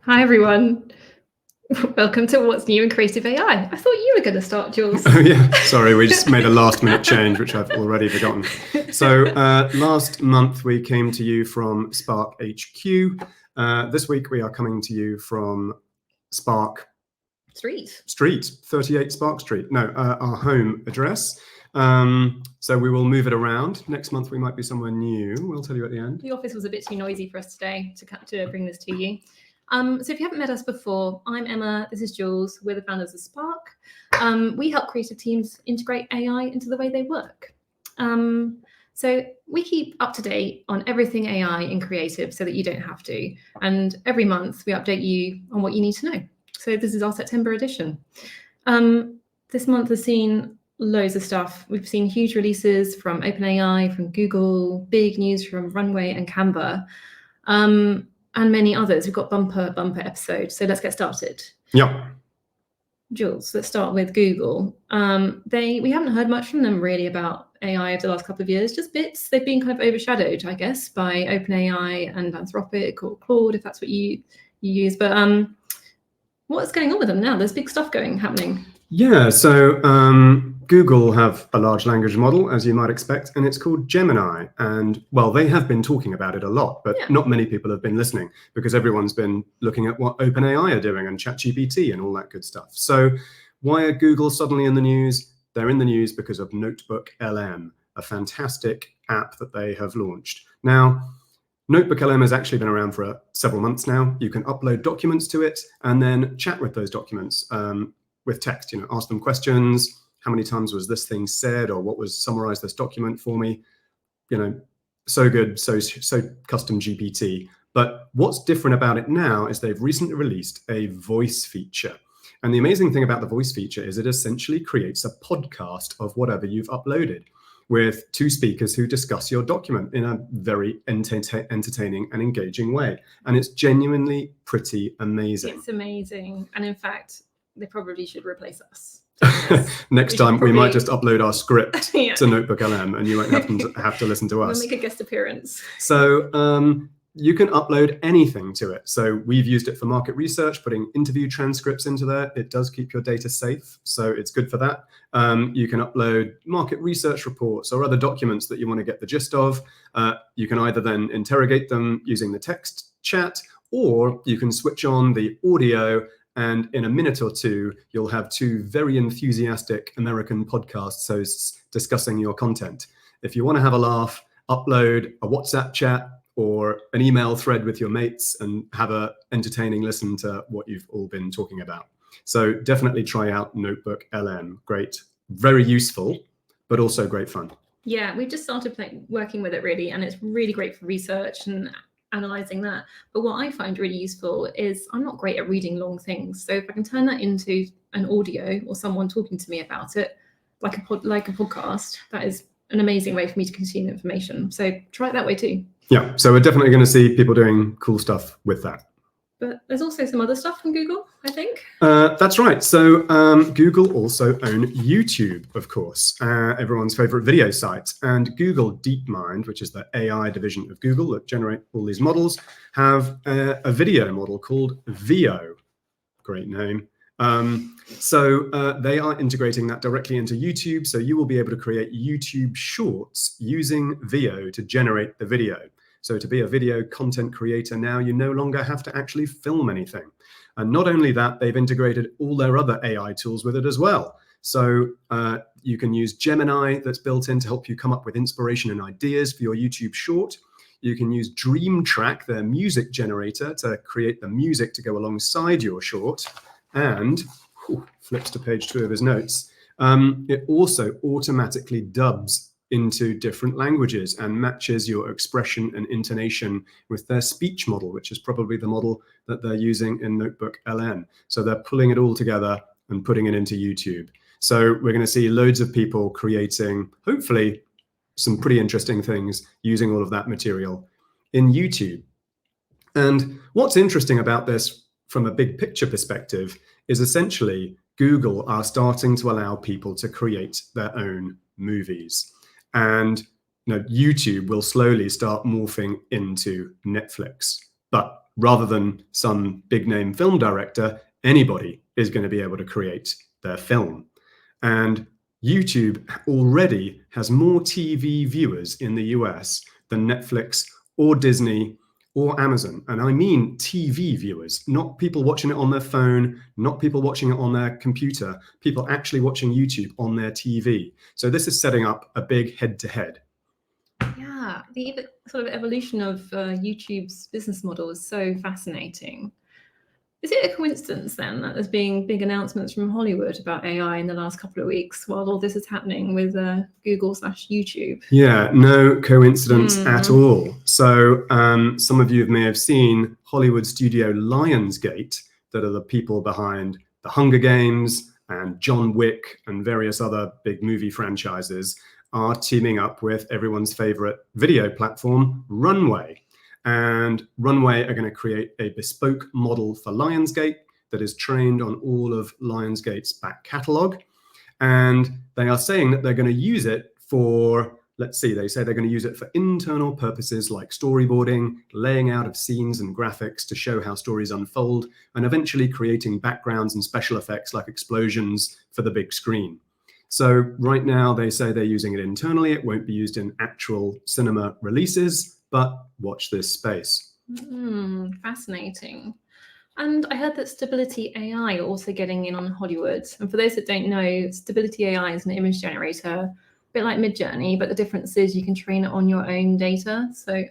Hi everyone. Welcome to What's New in Creative AI. I thought you were going to start, Jules. Oh yeah, sorry, we just made a last-minute change, which I've already forgotten. So last month we came to you from Spark HQ. This week we are coming to you from Spark Street. 38 Spark Street. No, our home address. So we will move it around. Next month we might be somewhere new. We'll tell you at the end. The office was a bit too noisy for us today to bring this to you. So if you haven't met us before, I'm Emma, this is Jules, we're the founders of Spark. We help creative teams integrate AI into the way they work. So we keep up to date on everything AI in creative so that you don't have to. And every month we update you on what you need to know. So this is our September edition. This month has seen loads of stuff. We've seen huge releases from OpenAI, from Google, big news from Runway and Canva, and many others. We've got bumper episodes. So let's get started. Yeah. Jules, let's start with Google. We haven't heard much from them really about AI over the last couple of years, just bits. They've been kind of overshadowed, I guess, by OpenAI and Anthropic or Claude, if that's what you use. But what's going on with them now? There's big stuff happening. Yeah, so Google have a large language model, as you might expect, and it's called Gemini. And, well, they have been talking about it a lot, but not many people have been listening because everyone's been looking at what OpenAI are doing and ChatGPT and all that good stuff. So why are Google suddenly in the news? They're in the news because of Notebook LM, a fantastic app that they have launched. Now, Notebook LM has actually been around for several months now. You can upload documents to it and then chat with those documents with text, ask them questions. How many times was this thing said, or what was summarize this document for me? So good, so custom GPT. But what's different about it now is they've recently released a voice feature. And the amazing thing about the voice feature is it essentially creates a podcast of whatever you've uploaded with two speakers who discuss your document in a very entertaining and engaging way. And it's genuinely pretty amazing. It's amazing. And in fact, they probably should replace us. Next time we might just upload our script to Notebook LM and you won't have to listen to us. We'll make a guest appearance. So you can upload anything to it. So we've used it for market research, putting interview transcripts into there. It does keep your data safe, so it's good for that. You can upload market research reports or other documents that you want to get the gist of. You can either then interrogate them using the text chat, or you can switch on the audio, and in a minute or two, you'll have two very enthusiastic American podcast hosts discussing your content. If you want to have a laugh, upload a WhatsApp chat or an email thread with your mates and have an entertaining listen to what you've all been talking about. So definitely try out Notebook LM. Great, very useful, but also great fun. Yeah, we've just started working with it really, and it's really great for research and analyzing that. But what I find really useful is I'm not great at reading long things. So if I can turn that into an audio or someone talking to me about it, like a podcast, that is an amazing way for me to consume information. So try it that way too. Yeah, so we're definitely going to see people doing cool stuff with that. But there's also some other stuff from Google, I think. That's right. So Google also own YouTube, of course, everyone's favorite video site. And Google DeepMind, which is the AI division of Google that generate all these models, have a video model called Veo. Great name. So they are integrating that directly into YouTube. So you will be able to create YouTube shorts using Veo to generate the video. So to be a video content creator now, you no longer have to actually film anything. And not only that, they've integrated all their other AI tools with it as well. So you can use Gemini that's built in to help you come up with inspiration and ideas for your YouTube short. You can use Dream Track, their music generator, to create the music to go alongside your short. And flips to page 2 of his notes. It also automatically dubs into different languages and matches your expression and intonation with their speech model, which is probably the model that they're using in Notebook LM. So they're pulling it all together and putting it into YouTube. So we're going to see loads of people creating, hopefully, some pretty interesting things using all of that material in YouTube. And what's interesting about this from a big picture perspective is essentially Google are starting to allow people to create their own movies. And YouTube will slowly start morphing into Netflix. But rather than some big name film director, anybody is going to be able to create their film. And YouTube already has more TV viewers in the US than Netflix or Disney or Amazon. And I mean TV viewers, not people watching it on their phone, not people watching it on their computer, people actually watching YouTube on their TV. So this is setting up a big head-to-head. Yeah, the sort of evolution of YouTube's business model is so fascinating. Is it a coincidence then that there's been big announcements from Hollywood about AI in the last couple of weeks while all this is happening with Google/YouTube? Yeah, no coincidence at all. So some of you may have seen Hollywood studio Lionsgate, that are the people behind The Hunger Games and John Wick and various other big movie franchises, are teaming up with everyone's favorite video platform, Runway. And Runway are going to create a bespoke model for Lionsgate that is trained on all of Lionsgate's back catalog. And they are saying that they're going to use it for, let's see, they say they're going to use it for internal purposes like storyboarding, laying out of scenes and graphics to show how stories unfold, and eventually creating backgrounds and special effects like explosions for the big screen. So right now they say they're using it internally. It won't be used in actual cinema releases, but watch this space. Fascinating. And I heard that Stability AI are also getting in on Hollywood. And for those that don't know, Stability AI is an image generator, a bit like Midjourney, but the difference is you can train it on your own data, so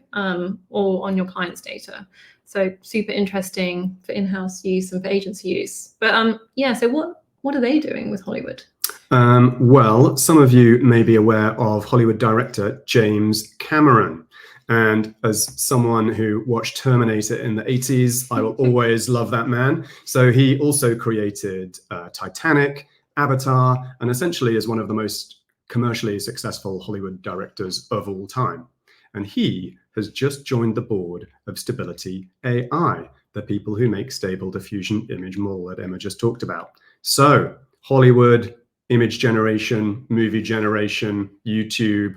or on your client's data. So super interesting for in-house use and for agency use. But yeah, so what are they doing with Hollywood? Well, some of you may be aware of Hollywood director James Cameron. And as someone who watched Terminator in the 80s, I will always love that man. So he also created Titanic, Avatar, and essentially is one of the most commercially successful Hollywood directors of all time. And he has just joined the board of Stability AI, the people who make Stable Diffusion Image Model that Emma just talked about. So Hollywood, image generation, movie generation, YouTube,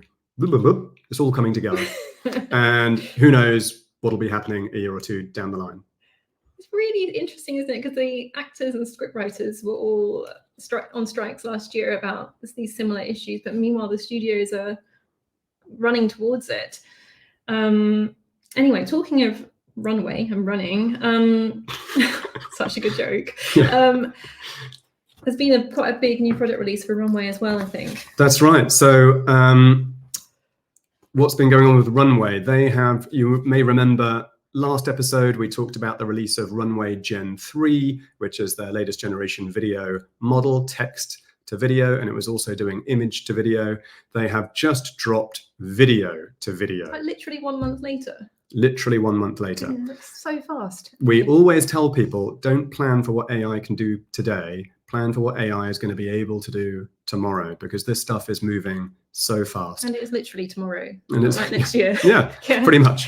it's all coming together. And who knows what'll be happening a year or two down the line. It's really interesting, isn't it? Because the actors and scriptwriters were all on strikes last year about these similar issues, but meanwhile the studios are running towards it. Anyway, talking of Runway and running, such a good joke. Yeah. There's been quite a big new product release for Runway as well, I think. That's right. So what's been going on with Runway? They have, you may remember last episode, we talked about the release of Runway Gen 3, which is their latest generation video model, text to video, and it was also doing image to video. They have just dropped video to video. Like literally 1 month later. Literally 1 month later. That's so fast. We always tell people, don't plan for what AI can do today, plan for what AI is going to be able to do tomorrow, because this stuff is moving so fast. And it is literally tomorrow, and it's like next year. Yeah, pretty much.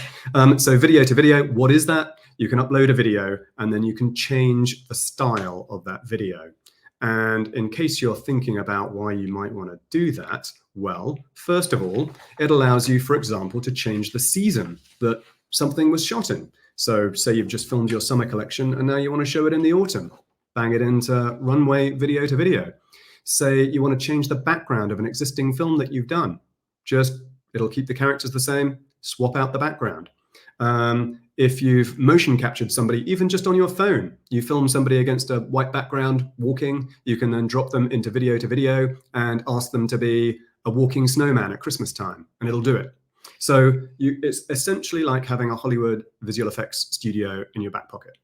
So video to video, what is that? You can upload a video and then you can change the style of that video. And in case you're thinking about why you might want to do that, well, first of all, it allows you, for example, to change the season that something was shot in. So say you've just filmed your summer collection and now you want to show it in the autumn. Bang it into Runway video to video. Say you want to change the background of an existing film that you've done. It'll keep the characters the same, swap out the background. If you've motion captured somebody, even just on your phone, you film somebody against a white background walking, you can then drop them into video to video and ask them to be a walking snowman at Christmas time, and it'll do it. So it's essentially like having a Hollywood visual effects studio in your back pocket.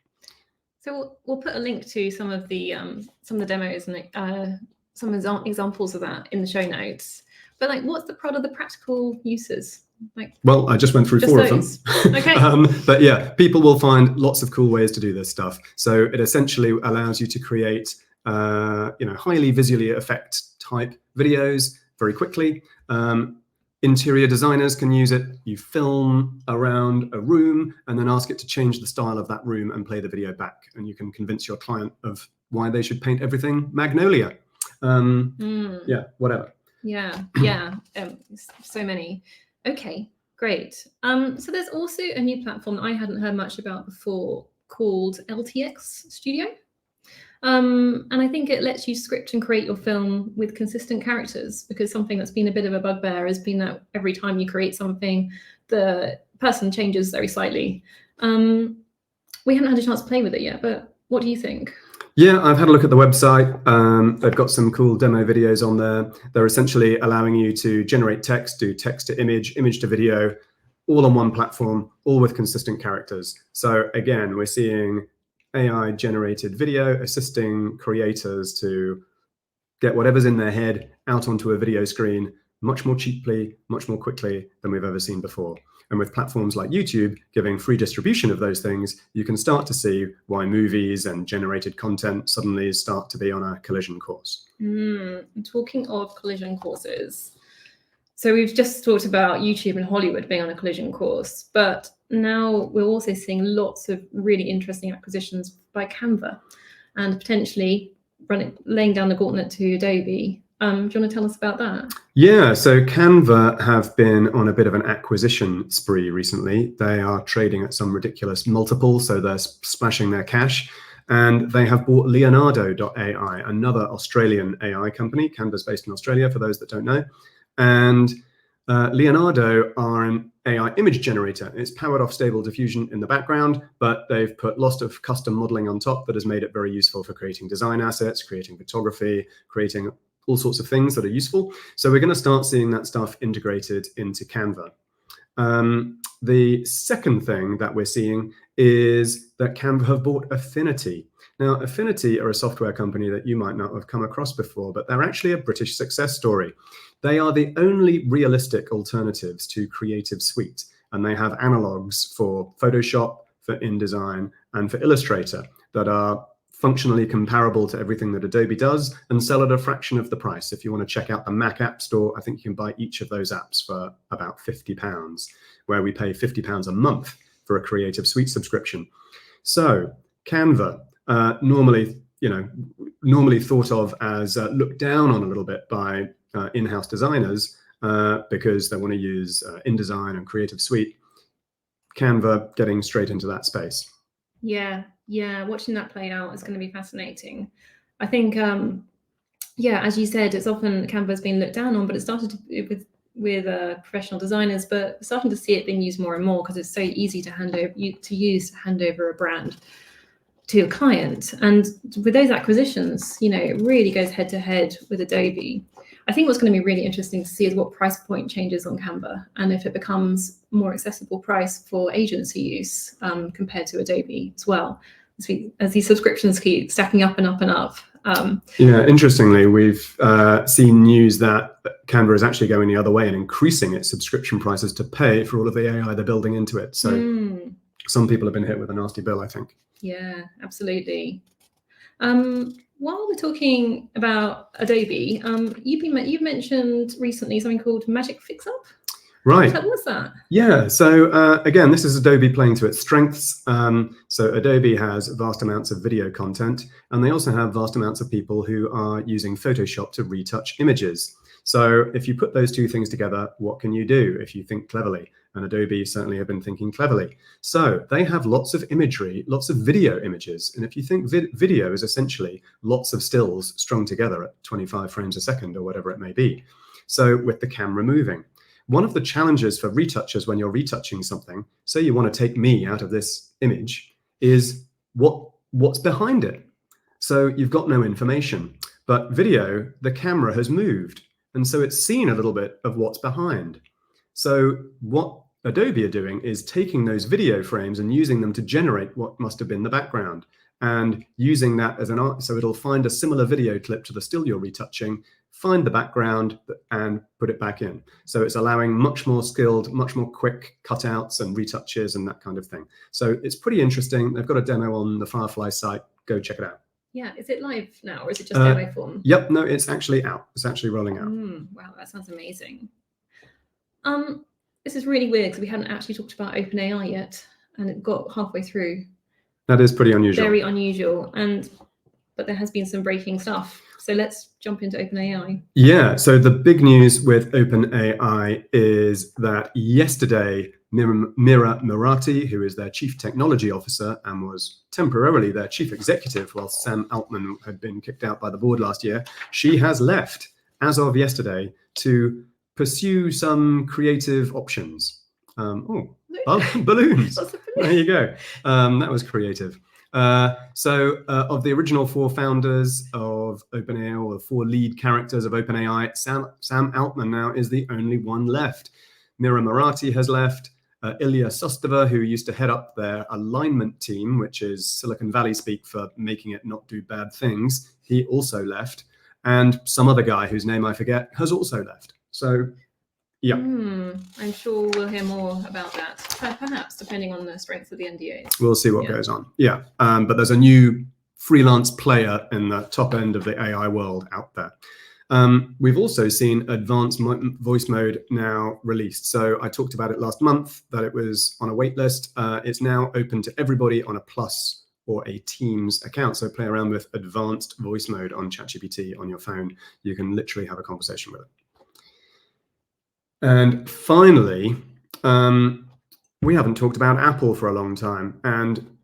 So we'll put a link to some of the demos and some examples of that in the show notes. But like, what's the practical uses? Like, well, I just went through 4 of them. Okay. But yeah, people will find lots of cool ways to do this stuff. So it essentially allows you to create, highly visually effect type videos very quickly. Interior designers can use it. You film around a room and then ask it to change the style of that room and play the video back. And you can convince your client of why they should paint everything magnolia. Yeah, whatever. Yeah. So many. Okay, Great. So there's also a new platform that I hadn't heard much about before called LTX Studio. And I think it lets you script and create your film with consistent characters, because something that's been a bit of a bugbear has been that every time you create something, the person changes very slightly. We haven't had a chance to play with it yet, but what do you think? Yeah, I've had a look at the website. They've got some cool demo videos on there. They're essentially allowing you to generate text, do text to image, image to video, all on one platform, all with consistent characters. So again, we're seeing AI generated video assisting creators to get whatever's in their head out onto a video screen much more cheaply, much more quickly than we've ever seen before. And with platforms like YouTube giving free distribution of those things, you can start to see why movies and generated content suddenly start to be on a collision course. Talking of collision courses, so we've just talked about YouTube and Hollywood being on a collision course, but now we're also seeing lots of really interesting acquisitions by Canva and potentially laying down the gauntlet to Adobe. Do you want to tell us about that? Yeah, so Canva have been on a bit of an acquisition spree recently. They are trading at some ridiculous multiple, so they're splashing their cash. And they have bought Leonardo.ai, another Australian AI company. Canva's based in Australia, for those that don't know. And Leonardo are an AI image generator. It's powered off Stable Diffusion in the background, but they've put lots of custom modeling on top that has made it very useful for creating design assets, creating photography, creating all sorts of things that are useful. So we're going to start seeing that stuff integrated into Canva. The second thing that we're seeing is that Canva have bought Affinity. Now, Affinity are a software company that you might not have come across before, but they're actually a British success story. They are the only realistic alternatives to Creative Suite, and they have analogs for Photoshop, for InDesign, and for Illustrator that are functionally comparable to everything that Adobe does and sell at a fraction of the price. If you want to check out the Mac App Store, I think you can buy each of those apps for about £50, where we pay £50 a month for a Creative Suite subscription. So Canva, normally thought of as looked down on a little bit by in-house designers because they want to use InDesign and Creative Suite. Canva getting straight into that space. Yeah, watching that play out is going to be fascinating. I think, as you said, it's often Canva's been looked down on, but it started with professional designers, but we're starting to see it being used more and more because it's so easy to hand over a brand to a client. And with those acquisitions, it really goes head to head with Adobe. I think what's going to be really interesting to see is what price point changes on Canva and if it becomes more accessible price for agency use compared to Adobe as well, as these subscriptions keep stacking up and up and up. Yeah, interestingly, we've seen news that Canva is actually going the other way and increasing its subscription prices to pay for all of the AI they're building into it. So some people have been hit with a nasty bill, I think. Yeah, absolutely. While we're talking about Adobe, you've mentioned recently something called Magic Fix-Up. Right. What was that? Yeah. So again, this is Adobe playing to its strengths. So Adobe has vast amounts of video content, and they also have vast amounts of people who are using Photoshop to retouch images. So if you put those two things together, what can you do if you think cleverly? And Adobe certainly have been thinking cleverly. So they have lots of imagery, lots of video images. And if you think video is essentially lots of stills strung together at 25 frames a second or whatever it may be. So with the camera moving. One of the challenges for retouchers when you're retouching something, say you want to take me out of this image, is what's behind it. So you've got no information. But video, the camera has moved. And so it's seen a little bit of what's behind. So what Adobe are doing is taking those video frames and using them to generate what must have been the background and using that as an art. So it'll find a similar video clip to the still you're retouching, find the background and put it back in. So it's allowing much more skilled, much more quick cutouts and retouches and that kind of thing. So it's pretty interesting. They've got a demo on the Firefly site. Go check it out. Yeah, is it live now or is it just demo form? Yep, no, it's actually out. It's actually rolling out. Wow, that sounds amazing. This is really weird because we hadn't actually talked about OpenAI yet, and it got halfway through. That is pretty unusual. Very unusual. And but there has been some breaking stuff. So let's jump into OpenAI. Yeah, so the big news with OpenAI is that yesterday, Mira Murati, who is their chief technology officer and was temporarily their chief executive while Sam Altman had been kicked out by the board last year, she has left as of yesterday to pursue some creative options. Balloons. There you go. That was creative. Of the original 4 founders of OpenAI, or the 4 lead characters of OpenAI, Sam Altman now is the only one left. Mira Murati has left. Ilya Sostova, who used to head up their alignment team, which is Silicon Valley speak for making it not do bad things, he also left. And some other guy whose name I forget has also left. So, yeah. I'm sure we'll hear more about that, perhaps depending on the strength of the NDAs. We'll see what goes on. Yeah, but there's a new freelance player in the top end of the AI world out there. We've also seen advanced voice mode now released. So I talked about it last month, that it was on a wait list. It's now open to everybody on a Plus or a Teams account. So play around with advanced voice mode on ChatGPT on your phone. You can literally have a conversation with it. And finally, we haven't talked about Apple for a long time. And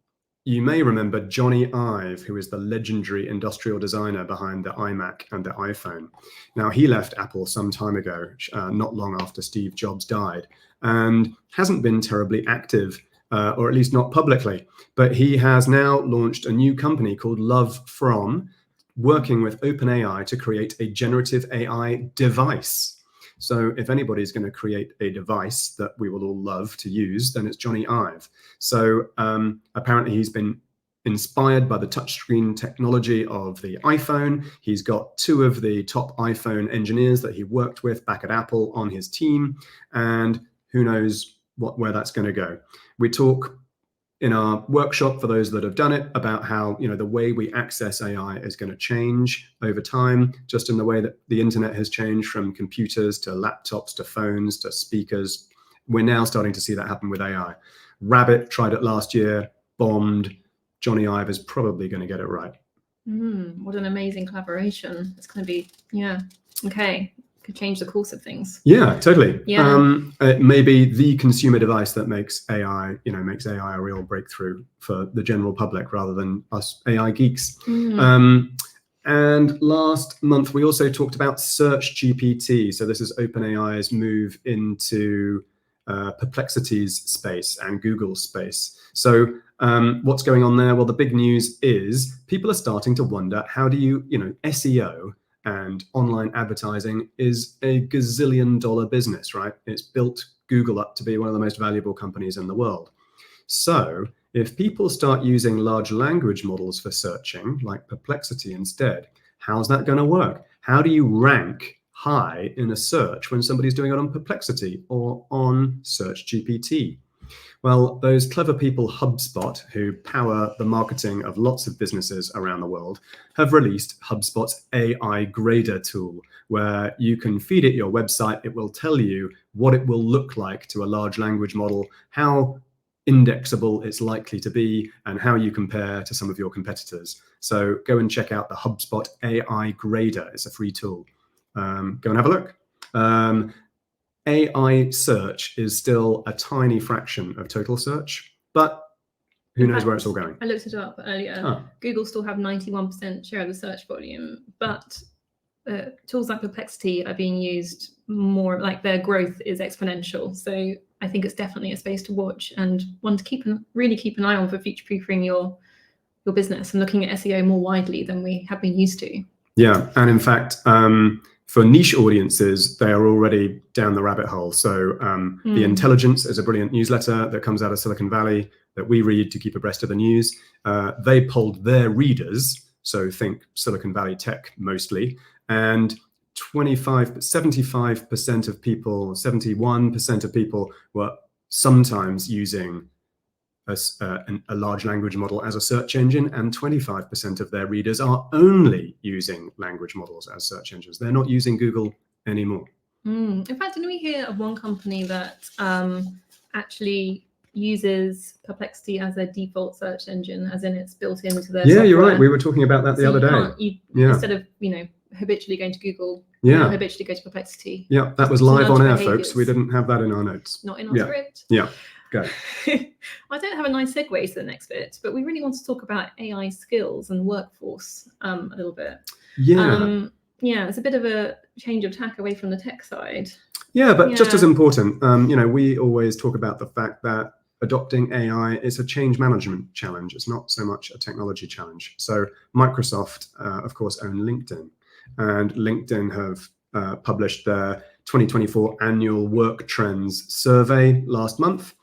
you may remember Johnny Ive, who is the legendary industrial designer behind the iMac and the iPhone. Now, he left Apple some time ago, not long after Steve Jobs died, and hasn't been terribly active, or at least not publicly. But he has now launched a new company called Love From, working with OpenAI to create a generative AI device. So if anybody's going to create a device that we will all love to use, then it's Johnny Ive. So apparently he's been inspired by the touchscreen technology of the iPhone. He's got 2 of the top iPhone engineers that he worked with back at Apple on his team. And who knows where that's going to go. We talk in our workshop, for those that have done it, about how the way we access AI is going to change over time, just in the way that the internet has changed from computers to laptops to phones to speakers. We're now starting to see that happen with AI. Rabbit tried it last year, bombed. Johnny Ive is probably going to get it right. What an amazing collaboration. It's going to be, okay. Could change the course of things. Yeah, totally. Yeah. It may be the consumer device that makes AI, makes AI a real breakthrough for the general public rather than us AI geeks. And last month, we also talked about Search GPT. So this is OpenAI's move into Perplexity's space and Google's space. So what's going on there? Well, the big news is people are starting to wonder, how do you, SEO and online advertising is a gazillion-dollar business, right? It's built Google up to be one of the most valuable companies in the world. So if people start using large language models for searching, like Perplexity instead, how's that going to work? How do you rank high in a search when somebody's doing it on Perplexity or on Search GPT? Well, those clever people, HubSpot, who power the marketing of lots of businesses around the world, have released HubSpot's AI Grader tool, where you can feed it your website. It will tell you what it will look like to a large language model, how indexable it's likely to be, and how you compare to some of your competitors. So go and check out the HubSpot AI Grader. It's a free tool. Go and have a look. AI search is still a tiny fraction of total search, but who knows where it's all going. I looked it up earlier. Google still have 91% share of the search volume, but tools like Perplexity are being used more, like their growth is exponential. So I think it's definitely a space to watch and one to really keep an eye on for future-proofing your business and looking at SEO more widely than we have been used to. Yeah, and in fact, for niche audiences, they are already down the rabbit hole. So The Intelligence is a brilliant newsletter that comes out of Silicon Valley that we read to keep abreast of the news. They polled their readers, so think Silicon Valley tech mostly, and 75% of people, 71% of people were sometimes using a large language model as a search engine, and 25% of their readers are only using language models as search engines. They're not using Google anymore. In fact, didn't we hear of one company that actually uses Perplexity as their default search engine, as in it's built into their Yeah, you're right. software. We were talking about that the other day. Yeah. Instead of habitually going to Google, you now habitually go to Perplexity. Yeah, that was live on air, folks. We didn't have that in our notes. Not in our script. Yeah, go. I don't have a nice segue to the next bit, but we really want to talk about AI skills and workforce a little bit. Yeah. Yeah, it's a bit of a change of tack away from the tech side. Yeah, but just as important, we always talk about the fact that adopting AI is a change management challenge. It's not so much a technology challenge. So Microsoft, of course, own LinkedIn, and LinkedIn have published their 2024 annual work trends survey last month,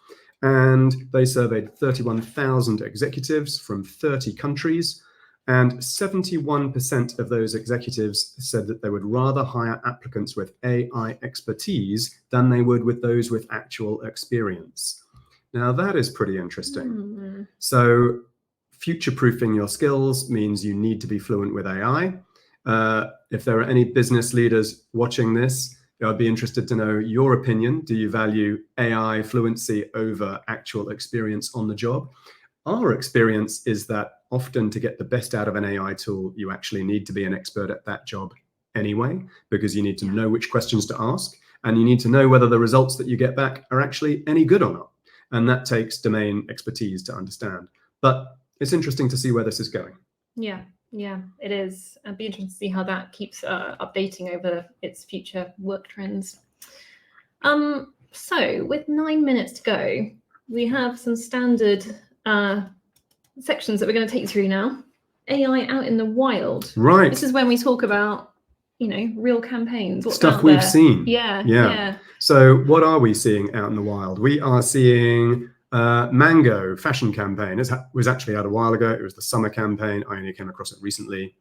and they surveyed 31,000 executives from 30 countries. And 71% of those executives said that they would rather hire applicants with AI expertise than they would with those with actual experience. Now, that is pretty interesting. So future-proofing your skills means you need to be fluent with AI. If there are any business leaders watching this, I'd be interested to know your opinion. Do you value AI fluency over actual experience on the job? Our experience is that often to get the best out of an AI tool, you actually need to be an expert at that job anyway, because you need to know which questions to ask, and you need to know whether the results that you get back are actually any good or not. And that takes domain expertise to understand. But it's interesting to see where this is going. Yeah, it is. It'd be interesting to see how that keeps updating over its future work trends. So with 9 minutes to go, we have some standard sections that we're going to take you through now. AI out in the wild. Right. This is when we talk about, real campaigns. What's stuff out we've there. seen. Yeah. So what are we seeing out in the wild? We are seeing Mango fashion campaign. It was actually out a while ago. It was the summer campaign. I only came across it recently.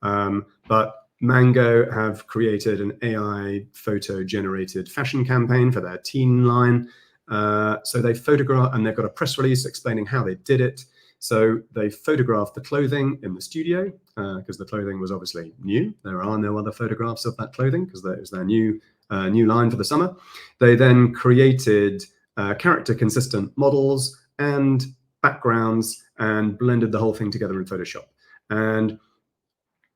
But Mango have created an AI photo generated fashion campaign for their teen line. So they photograph, and they've got a press release explaining how they did it. So they photographed the clothing in the studio because the clothing was obviously new. There are no other photographs of that clothing because that is their new line for the summer. They then created character consistent models and backgrounds and blended the whole thing together in Photoshop. And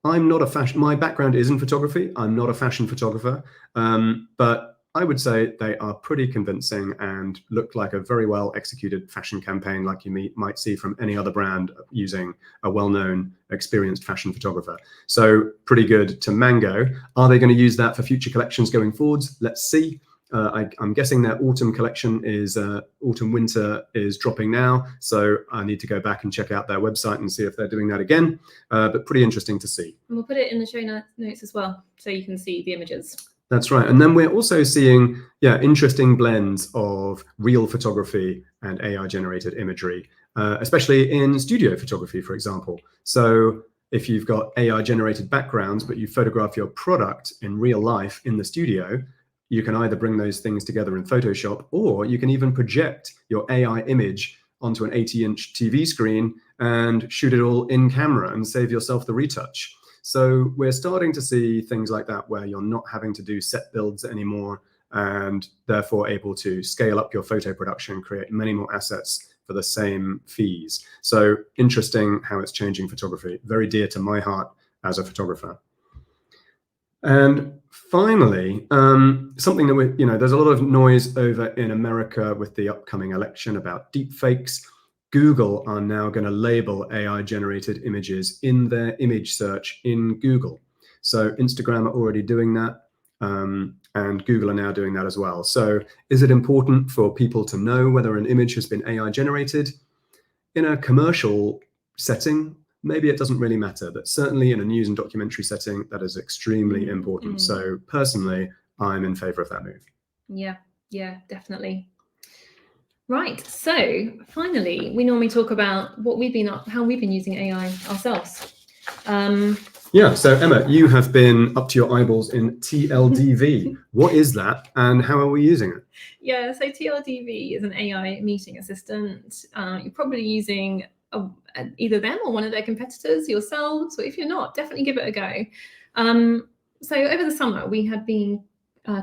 I'm not a fashion, my background is in photography. I'm not a fashion photographer, but I would say they are pretty convincing and look like a very well executed fashion campaign like you might see from any other brand using a well-known, experienced fashion photographer. So pretty good to Mango. Are they going to use that for future collections going forwards? Let's see. I'm guessing their autumn collection is autumn-winter is dropping now. So I need to go back and check out their website and see if they're doing that again. But pretty interesting to see. And we'll put it in the show notes as well, so you can see the images. That's right. And then we're also seeing, interesting blends of real photography and AI generated imagery, especially in studio photography, for example. So if you've got AI generated backgrounds, but you photograph your product in real life in the studio, you can either bring those things together in Photoshop, or you can even project your AI image onto an 80-inch TV screen and shoot it all in camera and save yourself the retouch. So we're starting to see things like that where you're not having to do set builds anymore and therefore able to scale up your photo production, create many more assets for the same fees. So interesting how it's changing photography, very dear to my heart as a photographer. And finally, something that there's a lot of noise over in America with the upcoming election about deepfakes. Google are now going to label AI-generated images in their image search in Google. So Instagram are already doing that, and Google are now doing that as well. So is it important for people to know whether an image has been AI-generated? In a commercial setting, maybe it doesn't really matter, but certainly in a news and documentary setting, that is extremely important. So personally, I'm in favor of that move. Yeah, definitely. Right, so finally, we normally talk about how we've been using AI ourselves. So Emma, you have been up to your eyeballs in TLDV. What is that, and how are we using it? Yeah, so TLDV is an AI meeting assistant. You're probably using either them or one of their competitors yourselves, or if you're not, definitely give it a go. So over the summer, we have been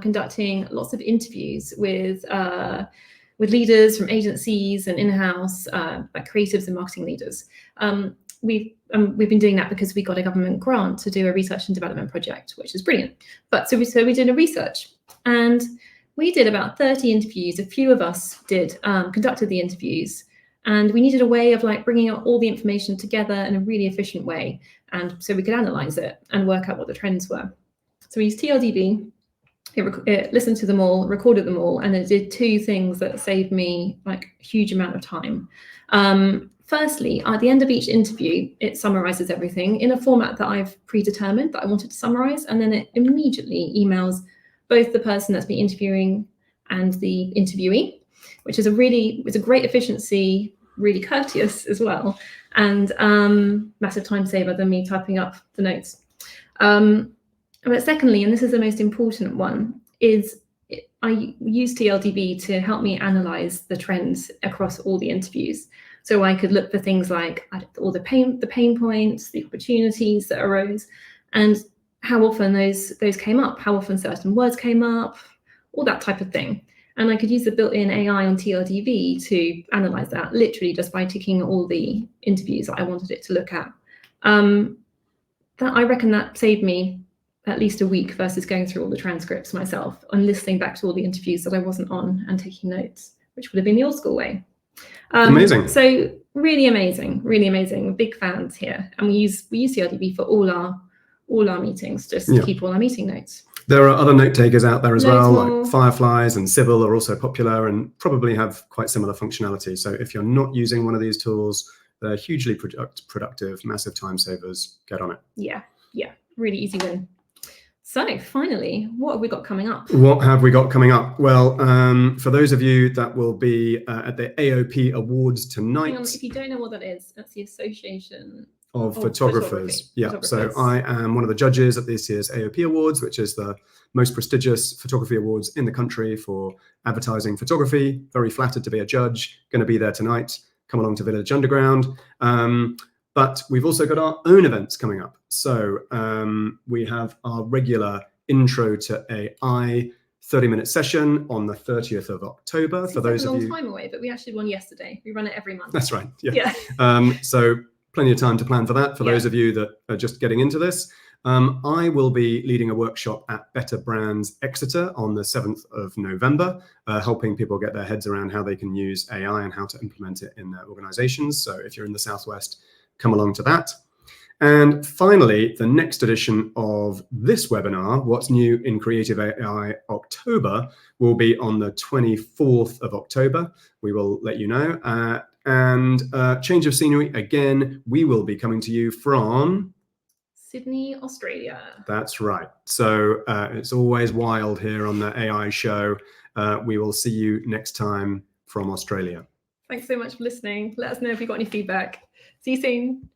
conducting lots of interviews with with leaders from agencies and in-house, like creatives and marketing leaders. We've been doing that because we got a government grant to do a research and development project, which is brilliant. But so we did a research, and we did about 30 interviews. A few of us did conducted the interviews, and we needed a way of like bringing all the information together in a really efficient way, and so we could analyze it and work out what the trends were. So we used TLDB. It listened to them all, recorded them all, and it did two things that saved me like a huge amount of time. Firstly, at the end of each interview, it summarizes everything in a format that I've predetermined that I wanted to summarize, and then it immediately emails both the person that's been interviewing and the interviewee, which is it's a great efficiency, really courteous as well, and massive time saver than me typing up the notes. But secondly, and this is the most important one, is I use TLDB to help me analyze the trends across all the interviews. So I could look for things like all the pain points, the opportunities that arose, and how often those came up, how often certain words came up, all that type of thing. And I could use the built-in AI on TLDB to analyze that, literally just by ticking all the interviews that I wanted it to look at. I reckon that saved me at least a week versus going through all the transcripts myself and listening back to all the interviews that I wasn't on and taking notes, which would have been the old school way. Amazing. So really amazing, really amazing. Big fans here, and we use TLDB for all our meetings, just to keep all our meeting notes. There are other note takers out there as Loads well, more. like Fireflies and Sybil are also popular and probably have quite similar functionality. So if you're not using one of these tools, they're hugely productive, massive time savers. Get on it. Yeah, really easy win. So finally, what have we got coming up? What have we got coming up? Well, for those of you that will be at the AOP Awards tonight. Hang on, if you don't know what that is, that's the Association of Photographers. Yeah, so I am one of the judges at this year's AOP Awards, which is the most prestigious photography awards in the country for advertising photography. Very flattered to be a judge. Going to be there tonight. Come along to Village Underground. But we've also got our own events coming up. So we have our regular Intro to AI 30-minute session on the 30th of October. For those of you, a long time away, but we actually did one yesterday. We run it every month. That's right. Yeah. So plenty of time to plan for that. For those of you that are just getting into this, I will be leading a workshop at Better Brands Exeter on the 7th of November, helping people get their heads around how they can use AI and how to implement it in their organizations. So if you're in the Southwest, come along to that. And finally, the next edition of this webinar, What's New in Creative AI October, will be on the 24th of October. We will let you know. And change of scenery, again, we will be coming to you from Sydney, Australia. That's right. So it's always wild here on the AI show. We will see you next time from Australia. Thanks so much for listening. Let us know if you've got any feedback. See you soon.